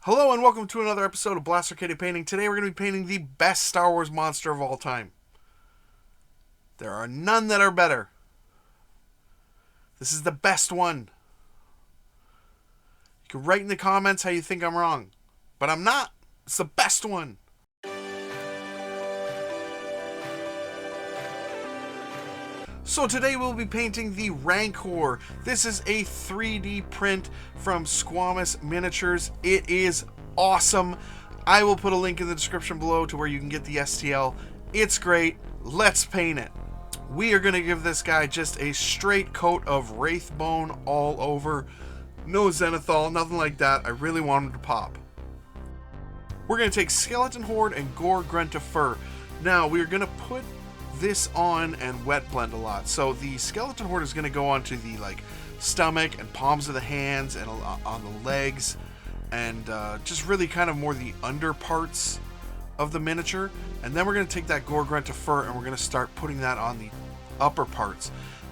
Hello and welcome to another episode of Blaster Kitty Painting. Today we're going to be painting the best Star Wars monster of all time. There are none that are better. This is the best one. You can write in the comments how you think I'm wrong. But I'm not. It's the best one. So today we'll be painting the Rancor. This is a 3D print from Squamous Miniatures. It is awesome. I will put a link in the description below to where you can get the STL. It's great. Let's paint it. We are going to give this guy just a straight coat of Wraithbone all over. No Zenithal, nothing like that. I really want him to pop. We're going to take Skeleton Horde and Gore Grunta Fur. Now, we're going to put this on and wet blend a lot. So the Skeleton Horde is going to go onto the stomach and palms of the hands and on the legs and just really kind of more the under parts of the miniature. And then we're going to take that Gore Grunta Fur and we're going to start putting that on the upper parts,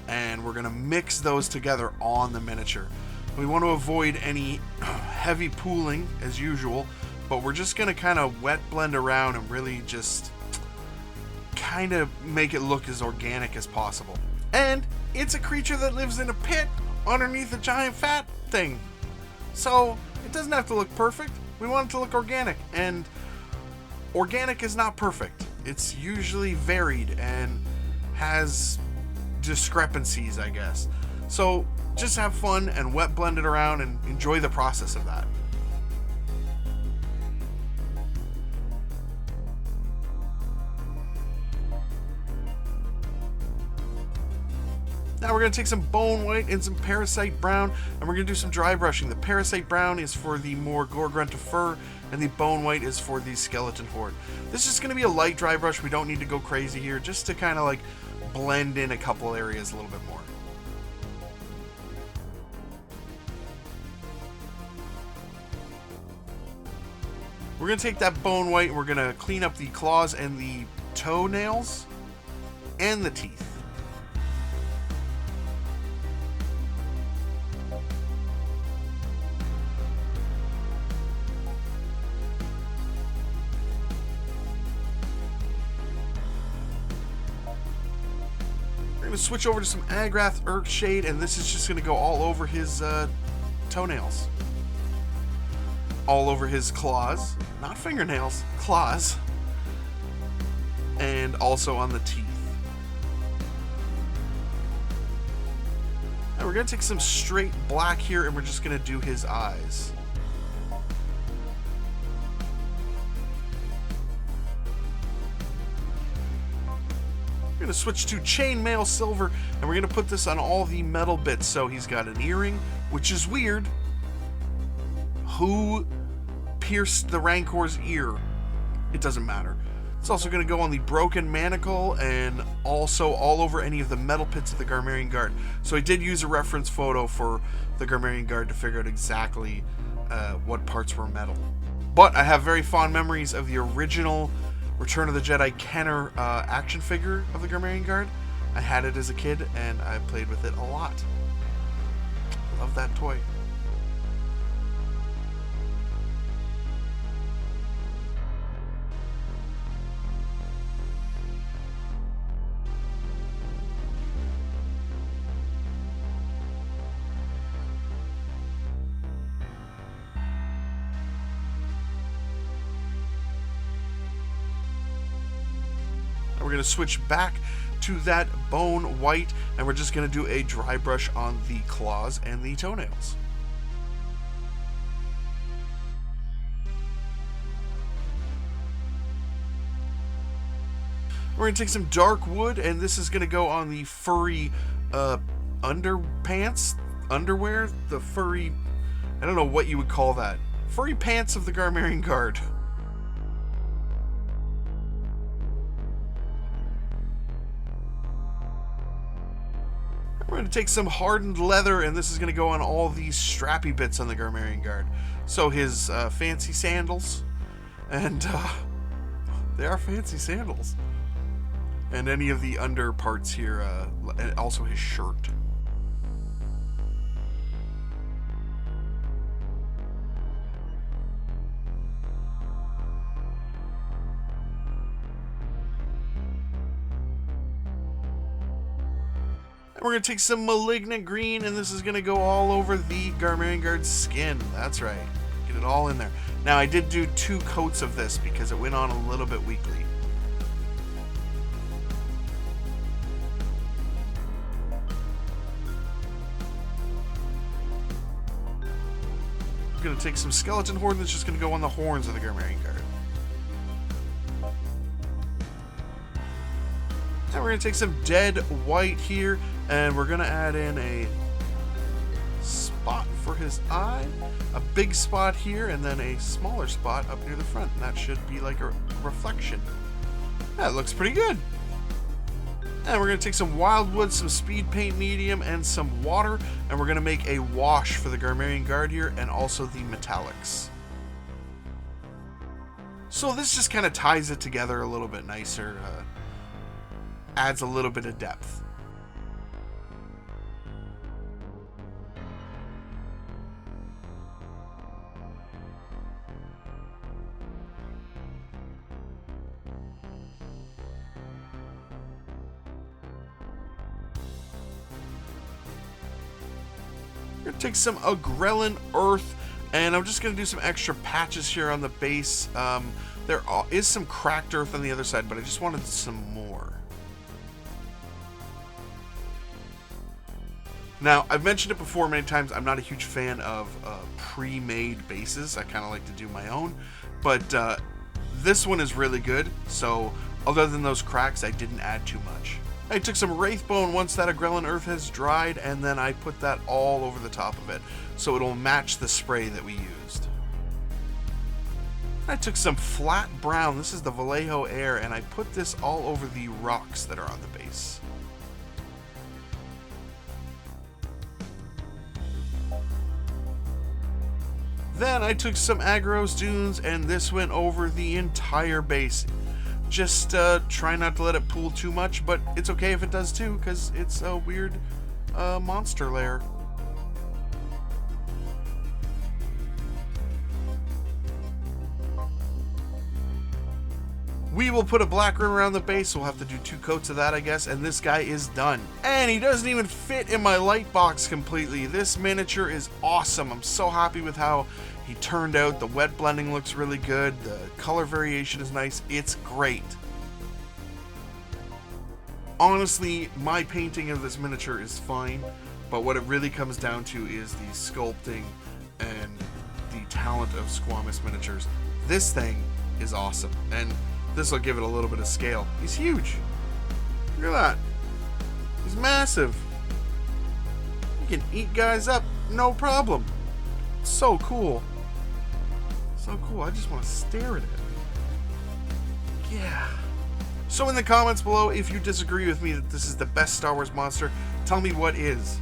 and we're going to mix those together on the miniature. We want to avoid any heavy pooling as usual, but we're just going to kind of wet blend around and really just kind of make it look as organic as possible. And it's a creature that lives in a pit underneath a giant fat thing, so it doesn't have to look perfect. We want it to look organic, and organic is not perfect. It's usually varied and has discrepancies, I guess. So just have fun and wet blend it around and enjoy the process of that. Now we're going to take some Bone White and some Parasite Brown, and we're going to do some dry brushing. The Parasite Brown is for the more Gore Grunta Fur, and the Bone White is for the Skeleton Horde. This is going to be a light dry brush. We don't need to go crazy here, just to kind of blend in a couple areas a little bit more. We're going to take that Bone White and we're going to clean up the claws and the toenails and the teeth. Switch over to some Agrath Urkshade, and this is just going to go all over his toenails, all over his claws, not fingernails, claws, and also on the teeth. And we're going to take some straight black here, and we're just going to do his eyes. We're going to switch to Chainmail Silver, and we're going to put this on all the metal bits. So he's got an earring, which is weird. Who pierced the Rancor's ear? It doesn't matter. It's also going to go on the broken manacle and also all over any of the metal pits of the Garmarian Guard. So I did use a reference photo for the Garmarian Guard to figure out exactly what parts were metal. But I have very fond memories of the original Return of the Jedi Kenner action figure of the Garmarian Guard. I had it as a kid and I played with it a lot. Love that toy. We're going to switch back to that Bone White, and we're just going to do a dry brush on the claws and the toenails. We're going to take some dark wood, and this is going to go on the furry underpants, underwear, the furry, I don't know what you would call that, furry pants of the Garmarian Guard. We're going to take some hardened leather, and this is going to go on all these strappy bits on the Garmarian Guard. So his fancy sandals, and they are fancy sandals. And any of the under parts here, and also his shirt. we're going to take some Malignant Green, and this is going to go all over the Garmarian Guard's skin. That's right. Get it all in there. Now, I did do 2 coats of this because it went on a little bit weakly. I'm going to take some Skeleton Horde that's just going to go on the horns of the Garmarian Guard. And we're going to take some Dead White here, and we're going to add in a spot for his eye, a big spot here, and then a smaller spot up near the front, and that should be like a reflection. That looks pretty good. And we're going to take some Wildwood, some Speed Paint Medium, and some water, and we're going to make a wash for the Garmarian Guard here, and also the metallics. So this just kind of ties it together a little bit nicer, adds a little bit of depth. We're going to take some Agrellan Earth, and I'm just going to do some extra patches here on the base. There is some cracked earth on the other side, but I just wanted some more. Now, I've mentioned it before many times, I'm not a huge fan of pre-made bases. I kind of like to do my own, but this one is really good, so other than those cracks, I didn't add too much. I took some Wraithbone once that Agrellan Earth has dried, and then I put that all over the top of it, so it'll match the spray that we used. I took some Flat Brown, this is the Vallejo Air, and I put this all over the rocks that are on the base. Then I took some Agros Dunes, and this went over the entire base. Just try not to let it pool too much, but it's okay if it does too, because it's a weird monster lair. We will put a black rim around the base, so we'll have to do 2 coats of that, I guess, and this guy is done. And he doesn't even fit in my light box completely. This miniature is awesome. I'm so happy with how he turned out. The wet blending looks really good. The color variation is nice. It's great. Honestly, my painting of this miniature is fine, but what it really comes down to is the sculpting and the talent of Squamous Miniatures. This thing is awesome, and this will give it a little bit of scale. He's huge. Look at that. He's massive. He can eat guys up, no problem. It's so cool. So cool. I just want to stare at it. Yeah. So in the comments below, if you disagree with me that this is the best Star Wars monster, tell me what is.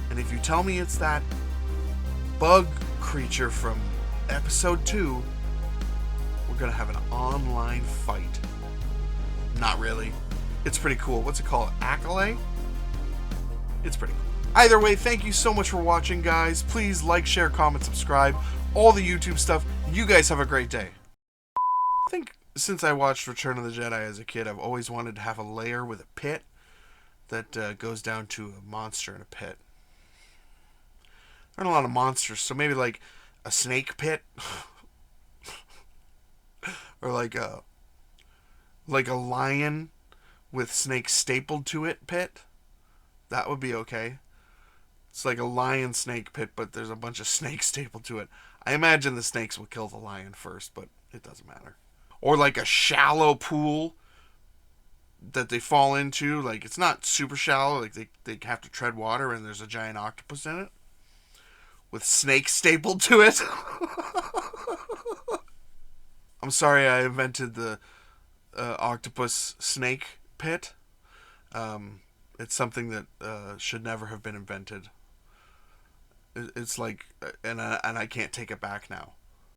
And if you tell me it's that bug creature from episode 2, we're gonna have an online fight. Not really. It's pretty cool. What's it called? Accolade? It's pretty cool. Either way, thank you so much for watching, guys. Please like, share, comment, subscribe. All the YouTube stuff. You guys have a great day. I think since I watched Return of the Jedi as a kid, I've always wanted to have a lair with a pit that goes down to a monster in a pit. There aren't a lot of monsters, so maybe like a snake pit. Or like a lion with snakes stapled to it pit. That would be okay. It's like a lion snake pit, but there's a bunch of snakes stapled to it. I imagine the snakes will kill the lion first, but it doesn't matter. Or like a shallow pool that they fall into. Like, it's not super shallow. Like, they have to tread water, and there's a giant octopus in it with snakes stapled to it. I'm sorry I invented the octopus snake pit. It's something that should never have been invented. It's like, and I can't take it back now.